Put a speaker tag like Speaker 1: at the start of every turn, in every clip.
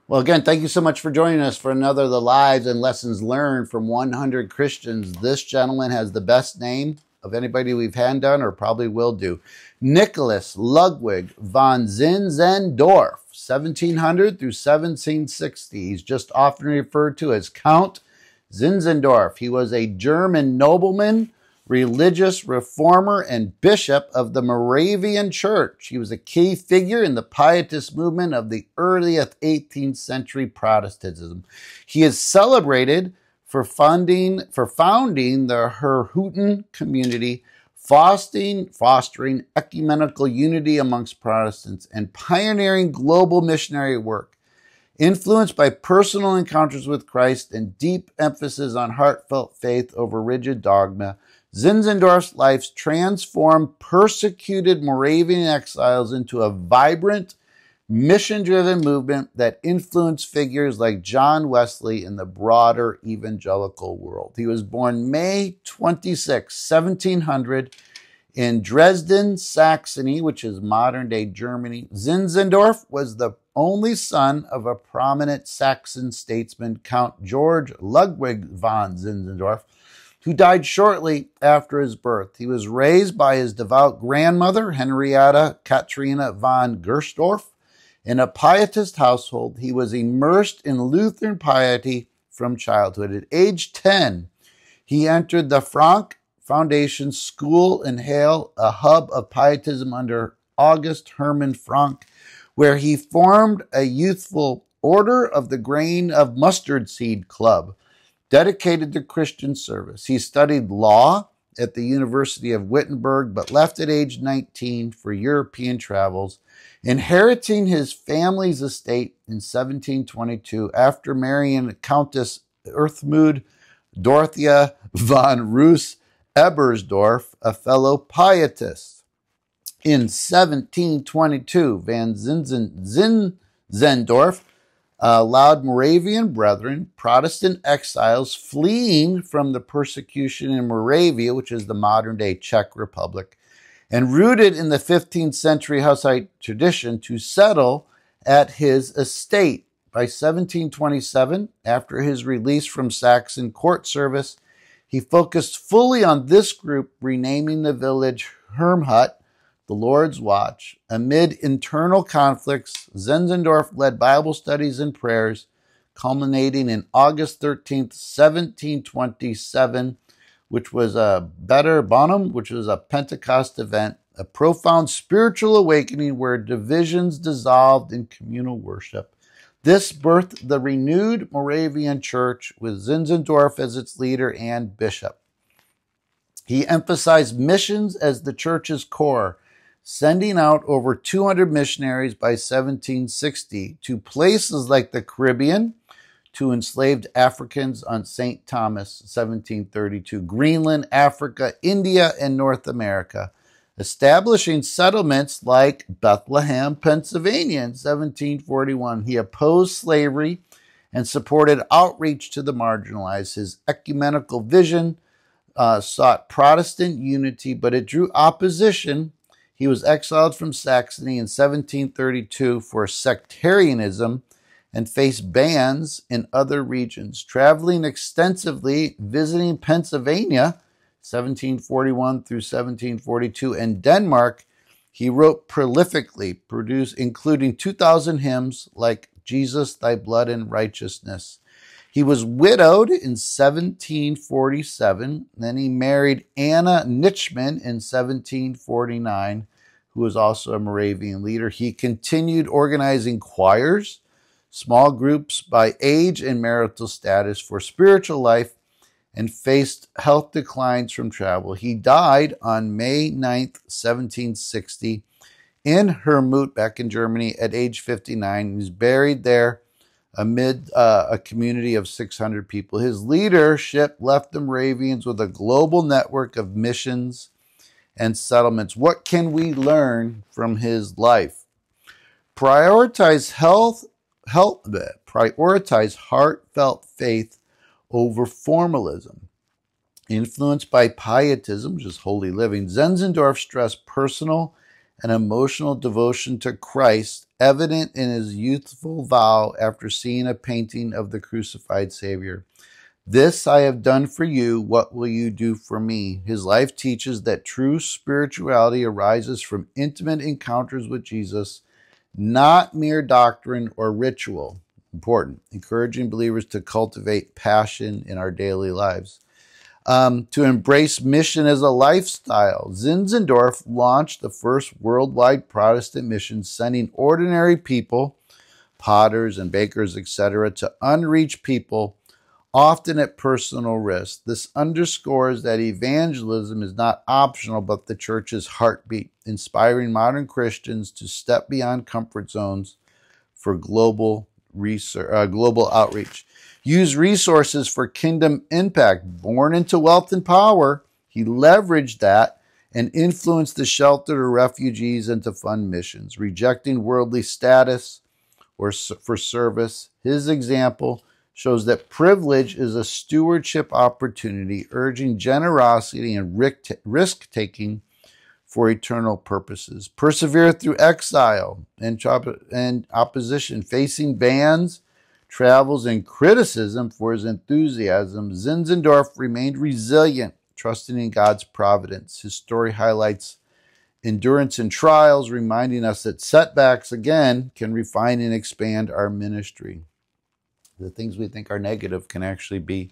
Speaker 1: Well, again, thank you so much for joining us for another of the lives and lessons learned from 100 Christians. This gentleman has the best name of anybody we've had done or probably will do. Nicholas Ludwig von Zinzendorf, 1700 through 1760. He's just often referred to as Count Zinzendorf. He was a German nobleman, religious reformer, and bishop of the Moravian Church. He was a key figure in the Pietist movement of the early 18th century Protestantism. He is celebrated for founding the Herrhutten community, fostering ecumenical unity amongst Protestants, and pioneering global missionary work. Influenced by personal encounters with Christ and deep emphasis on heartfelt faith over rigid dogma, Zinzendorf's life transformed persecuted Moravian exiles into a vibrant, mission-driven movement that influenced figures like John Wesley in the broader evangelical world. He was born May 26, 1700, in Dresden, Saxony, which is modern-day Germany. Zinzendorf was the only son of a prominent Saxon statesman, Count George Ludwig von Zinzendorf, who died shortly after his birth. He was raised by his devout grandmother, Henrietta Katrina von Gersdorf. In a Pietist household, he was immersed in Lutheran piety from childhood. At age 10, he entered the Frank Foundation School in Halle, a hub of Pietism under August Hermann Frank, where he formed a youthful Order of the Grain of Mustard Seed Club, dedicated to Christian service. He studied law at the University of Wittenberg, but left at age 19 for European travels, inheriting his family's estate in 1722 after marrying Countess Erthmund Dorothea von Reuss-Ebersdorf, a fellow Pietist. In 1722, von Zinzendorf allowed Moravian brethren, Protestant exiles fleeing from the persecution in Moravia, which is the modern-day Czech Republic, and rooted in the 15th century Hussite tradition, to settle at his estate. By 1727, after his release from Saxon court service, he focused fully on this group, renaming the village Herrnhut, the Lord's Watch. Amid internal conflicts, Zinzendorf led Bible studies and prayers, culminating in August 13th, 1727, which was a Better Bonum, which was a Pentecost event, a profound spiritual awakening where divisions dissolved in communal worship. This birthed the renewed Moravian Church, with Zinzendorf as its leader and bishop. He emphasized missions as the church's core, sending out over 200 missionaries by 1760 to places like the Caribbean, to enslaved Africans on St. Thomas, 1732, Greenland, Africa, India, and North America, establishing settlements like Bethlehem, Pennsylvania in 1741. He opposed slavery and supported outreach to the marginalized. His ecumenical vision sought Protestant unity, but it drew opposition. He was exiled from Saxony in 1732 for sectarianism and faced bans in other regions. Traveling extensively, visiting Pennsylvania, 1741 through 1742, and Denmark, he wrote prolifically, including 2,000 hymns like Jesus, Thy Blood and Righteousness. He was widowed in 1747. Then he married Anna Nitschmann in 1749, who was also a Moravian leader. He continued organizing choirs, small groups by age and marital status for spiritual life, and faced health declines from travel. He died on May 9th, 1760, in Herrnhut, back in Germany, at age 59. He was buried there amid a community of 600 people. His leadership left the Moravians with a global network of missions and settlements. What can we learn from his life? Prioritize heartfelt faith over formalism. Influenced by pietism, which is holy living, Zinzendorf stressed personal an emotional devotion to Christ, evident in his youthful vow after seeing a painting of the crucified Savior. This I have done for you, what will you do for me? His life teaches that true spirituality arises from intimate encounters with Jesus, not mere doctrine or ritual. Important. Encouraging believers to cultivate passion in our daily lives. To embrace mission as a lifestyle. Zinzendorf launched the first worldwide Protestant mission, sending ordinary people, potters and bakers, etc., to unreached people, often at personal risk. This underscores that evangelism is not optional, but the church's heartbeat, inspiring modern Christians to step beyond comfort zones for global outreach. Use resources for kingdom impact. Born into wealth and power, he leveraged that and influenced the sheltered or refugees and to fund missions, rejecting worldly status or for service. His example shows that privilege is a stewardship opportunity, urging generosity and risk-taking for eternal purposes. Persevere through exile and opposition, facing bans, travels, and criticism for his enthusiasm. Zinzendorf remained resilient, trusting in God's providence. His story highlights endurance in trials, reminding us that setbacks, again, can refine and expand our ministry. The things we think are negative can actually be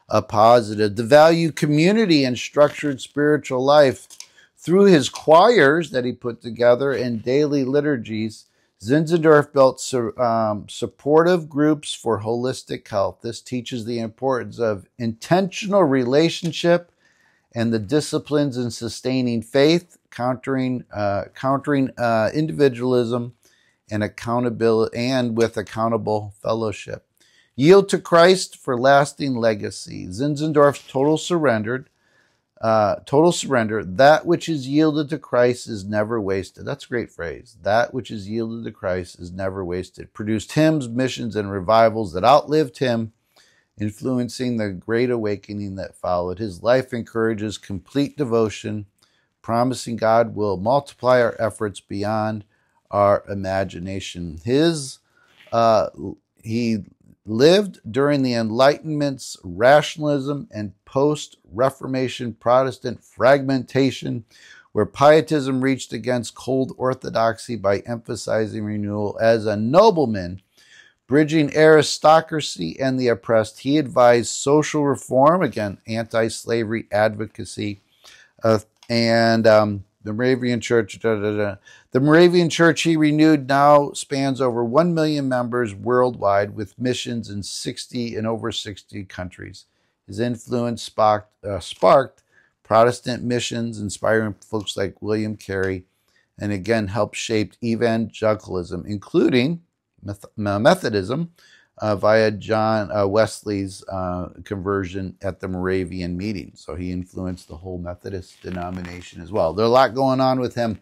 Speaker 1: a positive. To value community and structured spiritual life. Through his choirs that he put together and daily liturgies, Zinzendorf built supportive groups for holistic health. This teaches the importance of intentional relationship and the disciplines in sustaining faith, countering individualism and accountability, and with accountable fellowship. Yield to Christ for lasting legacy. Zinzendorf's total surrender. That which is yielded to Christ is never wasted. That's a great phrase. That which is yielded to Christ is never wasted. Produced hymns, missions, and revivals that outlived him, influencing the great awakening that followed. His life encourages complete devotion, promising God will multiply our efforts beyond our imagination. He lived during the Enlightenment's rationalism and post-Reformation Protestant fragmentation, where pietism reached against cold orthodoxy by emphasizing renewal. As a nobleman, bridging aristocracy and the oppressed, he advised social reform, again, anti-slavery advocacy, and the Moravian Church. The Moravian Church he renewed now spans over 1 million members worldwide, with missions in over 60 countries. His influence sparked Protestant missions, inspiring folks like William Carey, and again helped shape evangelicalism, including Methodism, via John Wesley's conversion at the Moravian meeting. So he influenced the whole Methodist denomination as well. There's a lot going on with him.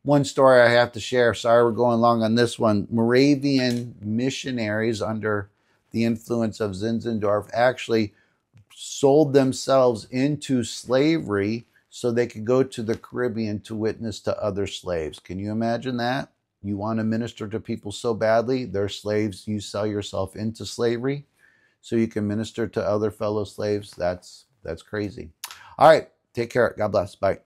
Speaker 1: One story I have to share. Sorry we're going long on this one. Moravian missionaries under the influence of Zinzendorf actually sold themselves into slavery so they could go to the Caribbean to witness to other slaves. Can you imagine that? You want to minister to people so badly, they're slaves, you sell yourself into slavery so you can minister to other fellow slaves. That's crazy. All right, take care. God bless. Bye.